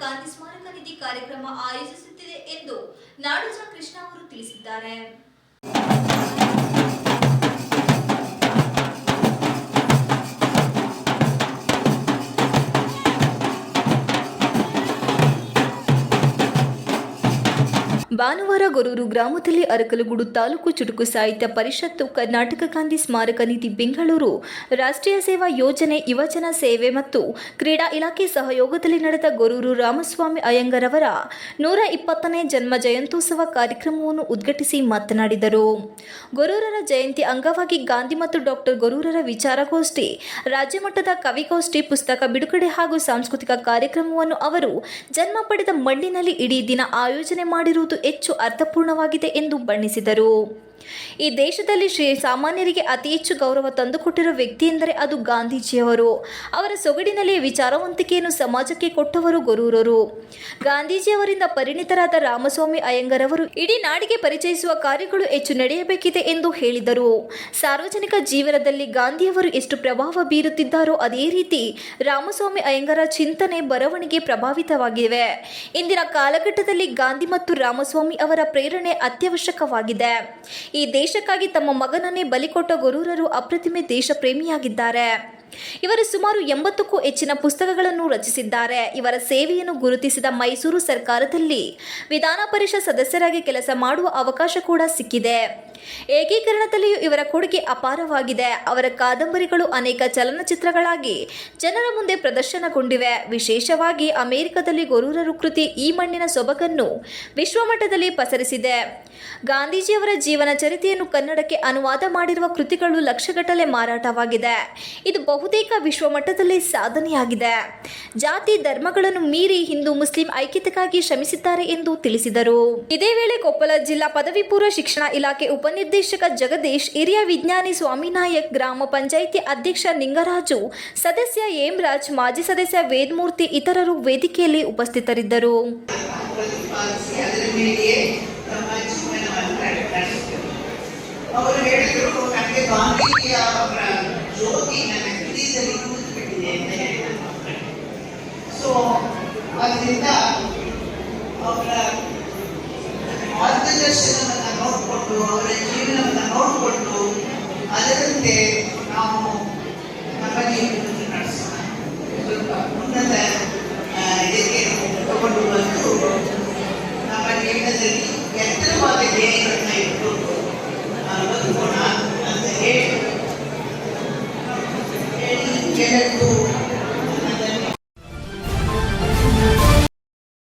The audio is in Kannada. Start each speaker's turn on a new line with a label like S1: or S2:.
S1: ಗಾಂಧಿ ಸ್ಮಾರಕ ನಿಧಿ ಕಾರ್ಯಕ್ರಮ ಆಯೋಜಿಸುತ್ತಿದೆ ಎಂದು ನಾಡೋಜ ಕೃಷ್ಣ ಅವರು ತಿಳಿಸಿದ್ದಾರೆ. ಭಾನುವಾರ ಗೊರೂರು ಗ್ರಾಮದಲ್ಲಿ ಅರಕಲಗೂಡು ತಾಲೂಕು ಚುಟುಕು ಸಾಹಿತ್ಯ ಪರಿಷತ್ತು, ಕರ್ನಾಟಕ ಗಾಂಧಿ ಸ್ಮಾರಕ ನಿಧಿ ಬೆಂಗಳೂರು, ರಾಷ್ಟ್ರೀಯ ಸೇವಾ ಯೋಜನೆ, ಯುವಜನ ಸೇವೆ ಮತ್ತು ಕ್ರೀಡಾ ಇಲಾಖೆ ಸಹಯೋಗದಲ್ಲಿ ನಡೆದ ಗೊರೂರು ರಾಮಸ್ವಾಮಿ ಅಯ್ಯಂಗಾರ್ ಅವರ 120ನೇ ಜನ್ಮ ಜಯಂತ್ಯೋತ್ಸವ ಕಾರ್ಯಕ್ರಮವನ್ನು ಉದ್ಘಾಟಿಸಿ ಮಾತನಾಡಿದರು. ಗೊರೂರರ ಜಯಂತಿ ಅಂಗವಾಗಿ ಗಾಂಧಿ ಮತ್ತು ಡಾಕ್ಟರ್ ಗೊರೂರರ ವಿಚಾರಗೋಷ್ಠಿ, ರಾಜ್ಯಮಟ್ಟದ ಕವಿಗೋಷ್ಠಿ, ಪುಸ್ತಕ ಬಿಡುಗಡೆ ಹಾಗೂ ಸಾಂಸ್ಕೃತಿಕ ಕಾರ್ಯಕ್ರಮವನ್ನು ಅವರು ಜನ್ಮ ಪಡೆದ ಮಣ್ಣಿನಲ್ಲಿ ಇಡೀ ದಿನ ಆಯೋಜನೆ ಮಾಡಿರುವುದು ಹೆಚ್ಚು ಅರ್ಥಪೂರ್ಣವಾಗಿದೆ ಎಂದು ಬಣ್ಣಿಸಿದರು. ಈ ದೇಶದಲ್ಲಿ ಸಾಮಾನ್ಯರಿಗೆ ಅತಿ ಹೆಚ್ಚು ಗೌರವ ತಂದುಕೊಟ್ಟಿರುವ ವ್ಯಕ್ತಿ ಎಂದರೆ ಅದು ಗಾಂಧೀಜಿಯವರು. ಅವರ ಸೊಗಡಿನಲ್ಲಿ ವಿಚಾರವಂತಿಕೆಯನ್ನು ಸಮಾಜಕ್ಕೆ ಕೊಟ್ಟವರು ಗೊರೂರರು. ಗಾಂಧೀಜಿಯವರಿಂದ ಪರಿಣಿತರಾದ ರಾಮಸ್ವಾಮಿ ಅಯ್ಯಂಗಾರ್ ಅವರು ಇಡೀ ನಾಡಿಗೆ ಪರಿಚಯಿಸುವ ಕಾರ್ಯಗಳು ಹೆಚ್ಚು ನಡೆಯಬೇಕಿದೆ ಎಂದು ಹೇಳಿದರು. ಸಾರ್ವಜನಿಕ ಜೀವನದಲ್ಲಿ ಗಾಂಧಿಯವರು ಎಷ್ಟು ಪ್ರಭಾವ ಬೀರುತ್ತಿದ್ದಾರೋ ಅದೇ ರೀತಿ ರಾಮಸ್ವಾಮಿ ಅಯ್ಯಂಗಾರ ಚಿಂತನೆ, ಬರವಣಿಗೆ ಪ್ರಭಾವಿತವಾಗಿವೆ. ಇಂದಿನ ಕಾಲಘಟ್ಟದಲ್ಲಿ ಗಾಂಧಿ ಮತ್ತು ರಾಮಸ್ವಾಮಿ ಅವರ ಪ್ರೇರಣೆ ಅತ್ಯವಶ್ಯಕವಾಗಿದೆ. ಈ ದೇಶಕ್ಕಾಗಿ ತಮ್ಮ ಮಗನನ್ನೇ ಬಲಿಕೊಟ್ಟ ಗೊರೂರರು ಅಪ್ರತಿಮ ದೇಶ ಪ್ರೇಮಿಯಾಗಿದ್ದಾರೆ. ಇವರು ಸುಮಾರು 80ಕ್ಕೂ ಹೆಚ್ಚಿನ ಪುಸ್ತಕಗಳನ್ನು ರಚಿಸಿದ್ದಾರೆ. ಇವರ ಸೇವೆಯನ್ನು ಗುರುತಿಸಿದ ಮೈಸೂರು ಸರ್ಕಾರದಲ್ಲಿ ವಿಧಾನ ಪರಿಷತ್ ಸದಸ್ಯರಾಗಿ ಕೆಲಸ ಮಾಡುವ ಅವಕಾಶ ಕೂಡ ಸಿಕ್ಕಿದೆ. ಏಕೀಕರಣದಲ್ಲಿಯೂ ಇವರ ಕೊಡುಗೆ ಅಪಾರವಾಗಿದೆ. ಅವರ ಕಾದಂಬರಿಗಳು ಅನೇಕ ಚಲನಚಿತ್ರಗಳಾಗಿ ಜನರ ಮುಂದೆ ಪ್ರದರ್ಶನಗೊಂಡಿವೆ. ವಿಶೇಷವಾಗಿ ಅಮೆರಿಕದಲ್ಲಿ ಗೊರೂರರು ಕೃತಿ ಈ ಮಣ್ಣಿನ ಸೊಬಗನ್ನು ವಿಶ್ವಮಟ್ಟದಲ್ಲಿ ಪಸರಿಸಿದೆ. ಗಾಂಧೀಜಿಯವರ ಜೀವನ ಚರಿತೆಯನ್ನು ಕನ್ನಡಕ್ಕೆ ಅನುವಾದ ಮಾಡಿರುವ ಕೃತಿಗಳು ಲಕ್ಷಗಟ್ಟಲೆ ಮಾರಾಟವಾಗಿದೆ. ಇದು ಬಹುತೇಕ ವಿಶ್ವಮಟ್ಟದಲ್ಲಿ ಸಾಧನೆಯಾಗಿದೆ. ಜಾತಿ ಧರ್ಮಗಳನ್ನು ಮೀರಿ ಹಿಂದೂ ಮುಸ್ಲಿಂ ಐಕ್ಯತೆಗಾಗಿ ಶ್ರಮಿಸಿದ್ದಾರೆ ಎಂದು ತಿಳಿಸಿದರು. ಇದೇ ವೇಳೆ ಕೊಪ್ಪಳ ಜಿಲ್ಲಾ ಪದವಿ ಪೂರ್ವ ಶಿಕ್ಷಣ ಇಲಾಖೆ ಉಪನಿರ್ದೇಶಕ ಜಗದೀಶ್, ಹಿರಿಯ ವಿಜ್ಞಾನಿ ಸ್ವಾಮಿನಾಯಕ್, ಗ್ರಾಮ ಪಂಚಾಯಿತಿ ಅಧ್ಯಕ್ಷ ನಿಂಗರಾಜು, ಸದಸ್ಯ ಹೇಮರಾಜ್, ಮಾಜಿ ಸದಸ್ಯ ವೇದಮೂರ್ತಿ ಇತರರು ವೇದಿಕೆಯಲ್ಲಿ ಉಪಸ್ಥಿತರಿದ್ದರು.
S2: ಅವರು ಹೇಳಿದರು, ನನಗೆ ಗಾಂಧೀಜಿಯ ಅವರ ಜ್ಯೋತಿ ನನ್ನ ಹೃದಯದಲ್ಲಿ ಕೂತ್ಬಿಟ್ಟಿದೆ ಅಂತ ಹೇಳಿದರು. ಸೊ ಅದರಿಂದ ಅವರ ಮಾರ್ಗದರ್ಶನವನ್ನು ನೋಡಿಕೊಂಡು, ಅವರ ಜೀವನವನ್ನು ನೋಡಿಕೊಂಡು ಅದರಂತೆ ನಾವು ನಮ್ಮ ಜೀವನವನ್ನು ನಡೆಸೋಣ. ಸ್ವಲ್ಪ ಉನ್ನತ ಇದಕ್ಕೆ ತಗೊಂಡು ಬಂದು ನಮ್ಮ ಜೀವನದಲ್ಲಿ ಎತ್ತರವಾದ ಧ್ಯೇಯ